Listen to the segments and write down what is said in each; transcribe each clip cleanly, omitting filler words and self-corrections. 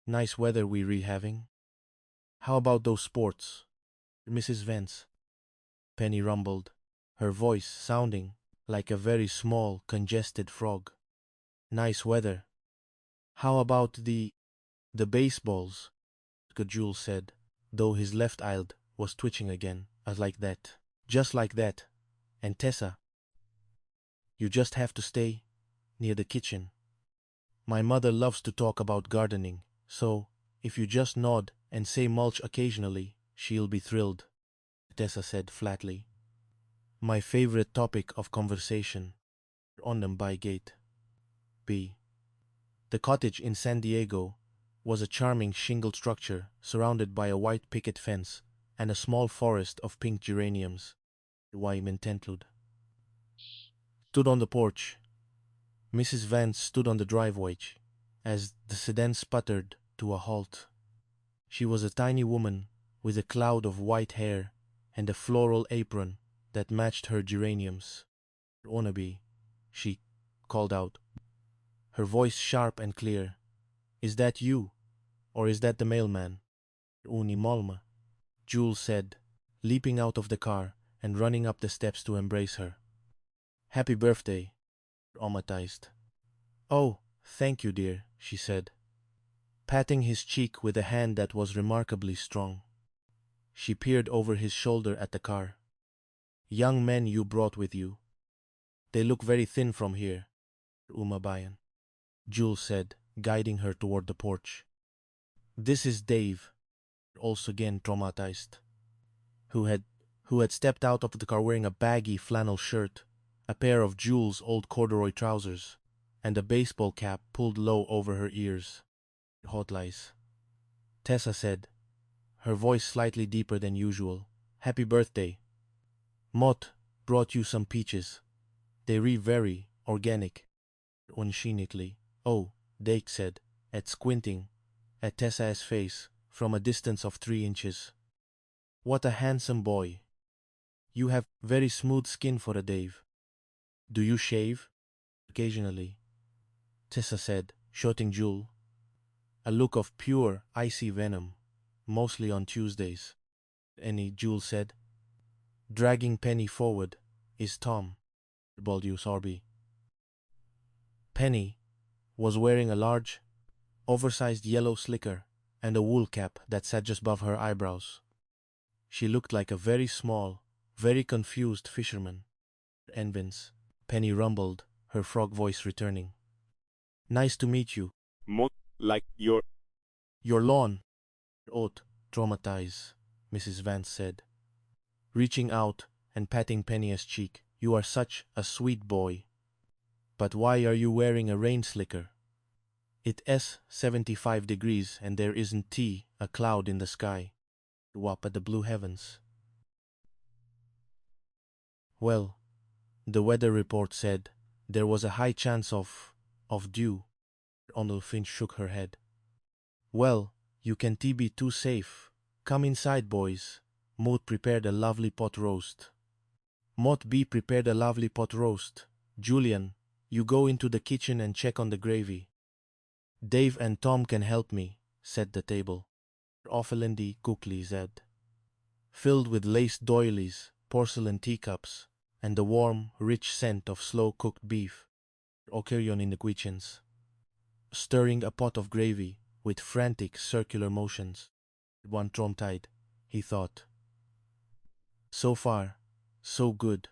Nice weather we having. How about those sports, Mrs. Vance? Penny rumbled, her voice sounding like a very small, congested frog. Nice weather. How about the baseballs? Jules said, though his left eyelid was twitching again, as like that. Just like that. And Tessa, you just have to stay near the kitchen. My mother loves to talk about gardening, so if you just nod and say mulch occasionally, she'll be thrilled, Tessa said flatly. My favorite topic of conversation on them by gate. B. The cottage in San Diego was a charming shingled structure surrounded by a white picket fence and a small forest of pink geraniums. Stood on the porch. Mrs. Vance stood on the driveway as the sedan sputtered to a halt. She was a tiny woman with a cloud of white hair and a floral apron that matched her geraniums. Wannabe, she called out, her voice sharp and clear. Is that you, or is that the mailman? Uni Malma, Jules said, leaping out of the car and running up the steps to embrace her. Happy birthday, traumatized. Oh, thank you, dear, she said, patting his cheek with a hand that was remarkably strong. She peered over his shoulder at the car. Young men you brought with you. They look very thin from here, Umabayan, Jules said, guiding her toward the porch. This is Dave, also again traumatized, who had stepped out of the car wearing a baggy flannel shirt, a pair of Jules' old corduroy trousers, and a baseball cap pulled low over her ears. Hot lies, Tessa said, her voice slightly deeper than usual. Happy birthday. Mott brought you some peaches. They very organic. Unchinically. Oh, Dake said, squinting at Tessa's face from a distance of 3 inches. What a handsome boy. You have very smooth skin for a Dave. Do you shave? Occasionally, Tessa said, shooting Jewel. A look of pure, icy venom, mostly on Tuesdays. Jewel said, dragging Penny forward, is Tom, Baldius Orby. Penny was wearing a large, oversized yellow slicker and a wool cap that sat just above her eyebrows. She looked like a very small, very confused fisherman. Envins, Penny rumbled, her frog voice returning. Nice to meet you. More like your Your lawn. Ought traumatize, Mrs. Vance said, reaching out and patting Penny's cheek. You are such a sweet boy. But why are you wearing a rain slicker? It's 75 degrees and there isn't a cloud in the sky. Up at the blue heavens. Well, the weather report said there was a high chance of dew. Onel Finch shook her head. Well, you can be too safe. Come inside, boys. Maud prepared a lovely pot roast. Maud B prepared a lovely pot roast. Julian, you go into the kitchen and check on the gravy. Dave and Tom can help me, said the table. Offelindi quickly said, filled with lace doilies, porcelain teacups, and the warm, rich scent of slow-cooked beef. Ocerion in the kitchens, stirring a pot of gravy with frantic circular motions. One traumatized, he thought. So far, so good.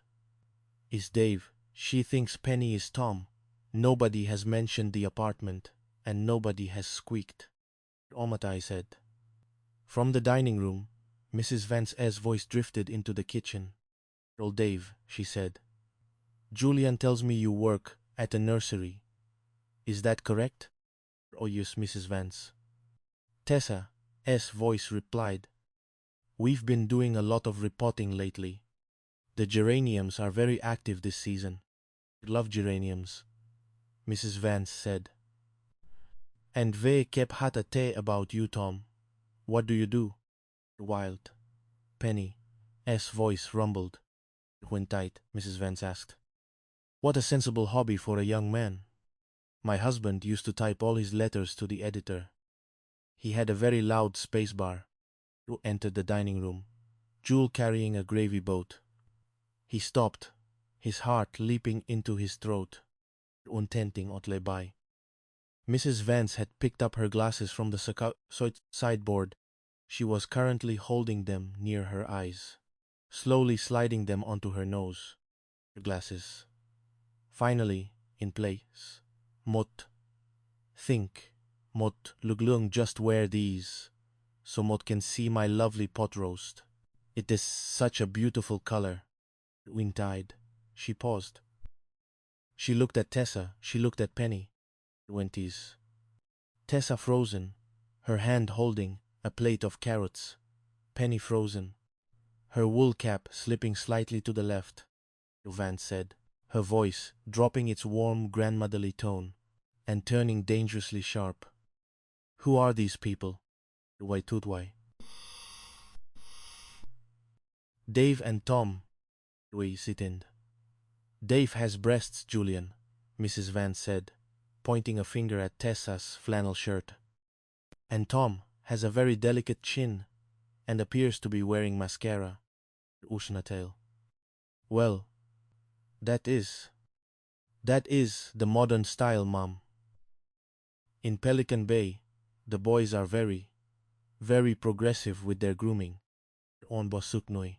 Is Dave. She thinks Penny is Tom. Nobody has mentioned the apartment, and nobody has squeaked. Omatai said. From the dining room, Mrs. Vance's voice drifted into the kitchen. Old Dave, she said. Julian tells me you work at a nursery. Is that correct? Oh yes, Mrs. Vance. Tessa's voice replied. We've been doing a lot of repotting lately. The geraniums are very active this season. Love geraniums, Mrs. Vance said. And we kept had a tea about you, Tom. What do you do? Wild. Penny's voice rumbled. When tight, Mrs. Vance asked. What a sensible hobby for a young man. My husband used to type all his letters to the editor. He had a very loud spacebar. Who entered the dining room, Jewel carrying a gravy boat. He stopped, his heart leaping into his throat. Untenting otle by. Mrs. Vance had picked up her glasses from the sideboard. She was currently holding them near her eyes, slowly sliding them onto her nose. Her glasses. Finally, in place. Mot. Think. Mot luglung just wear these, so Mot can see my lovely pot roast. It is such a beautiful color. Wind-eyed. She paused. She looked at Tessa, she looked at Penny. Wenties. Tessa frozen, her hand holding a plate of carrots. Penny frozen, her wool cap slipping slightly to the left. Vance said, her voice dropping its warm grandmotherly tone and turning dangerously sharp. Who are these people? Waitutwai. Dave and Tom. We sitted. Dave has breasts, Julian, Mrs. Vance said, pointing a finger at Tessa's flannel shirt. And Tom has a very delicate chin and appears to be wearing mascara. Ushnatail. Well, that is the modern style, Mom. In Pelican Bay, the boys are very, very progressive with their grooming. On Bosuknoi.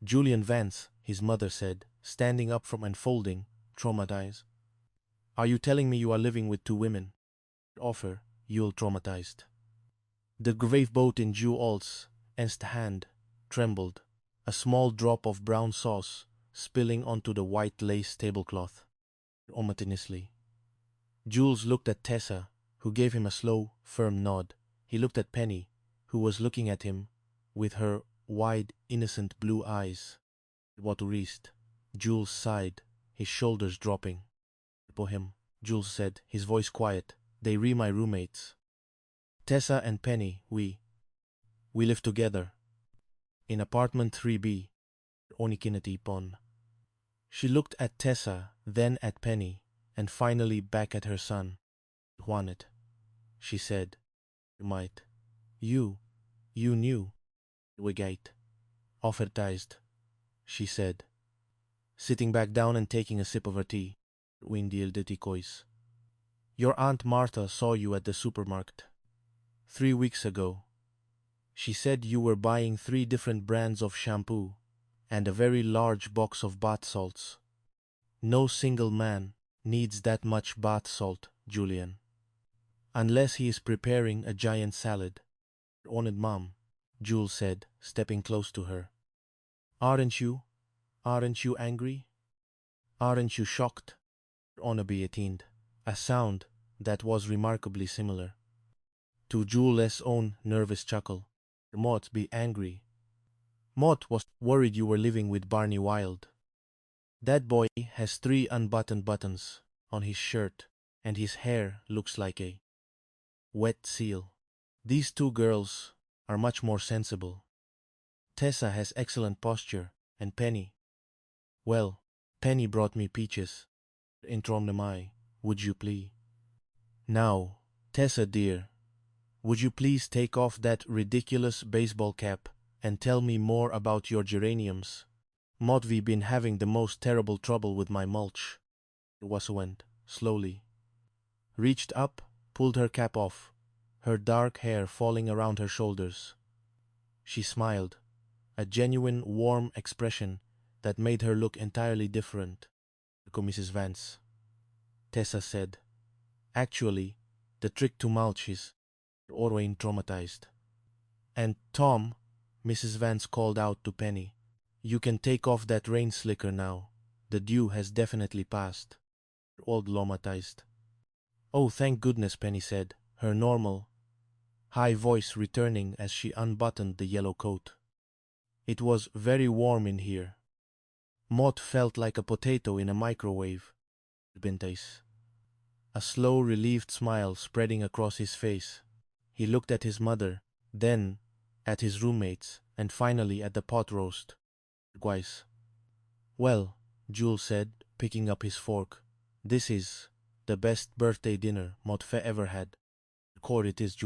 Julian Vance, his mother said, standing up from and folding, traumatized. Are you telling me you are living with 2 women? Offer, you'll traumatized. The grave boat in Jewel's hand trembled, a small drop of brown sauce spilling onto the white lace tablecloth. Ominously. Jules looked at Tessa, who gave him a slow, firm nod. He looked at Penny, who was looking at him with her wide, innocent blue eyes. Waturist. Jules sighed, his shoulders dropping. Bohem, Jules said, his voice quiet. They re my roommates. Tessa and Penny, we live together. In apartment 3B. Onikinati Pon. She looked at Tessa, then at Penny, and finally back at her son. Juanet, she said. Might. You knew. Wigate. Offertized, she said, sitting back down and taking a sip of her tea. Windil detikois. Your Aunt Martha saw you at the supermarket 3 weeks ago. She said you were buying 3 different brands of shampoo and a very large box of bath salts. No single man needs that much bath salt, Julian. Unless he is preparing a giant salad. Honored Mom, Jules said, stepping close to her. Aren't you angry? Aren't you shocked? Honorably attained, a sound that was remarkably similar to Jules' own nervous chuckle. Mott be angry. Mott was worried you were living with Barney Wild. That boy has 3 unbuttoned buttons on his shirt, and his hair looks like a wet seal. These 2 girls are much more sensible. Tessa has excellent posture, and Penny. Well, Penny brought me peaches. Intromnemai, would you please? Now, Tessa dear, would you please take off that ridiculous baseball cap and tell me more about your geraniums? Modvi been having the most terrible trouble with my mulch. Waswent, slowly. Reached up, pulled her cap off, her dark hair falling around her shoulders. She smiled, a genuine warm expression that made her look entirely different. Mrs. Vance. Tessa said, actually, the trick to mulch is Orwain traumatized. And Tom, Mrs. Vance called out to Penny, you can take off that rain slicker now. The dew has definitely passed. Old lomatized. Oh, thank goodness, Penny said, her normal, high voice returning as she unbuttoned the yellow coat. It was very warm in here. Mott felt like a potato in a microwave. Bintais. A slow, relieved smile spreading across his face. He looked at his mother, then at his roommates, and finally at the pot roast. Twice. Well, Jules said, picking up his fork, this is the best birthday dinner Motfe ever had. Core it is, Jules.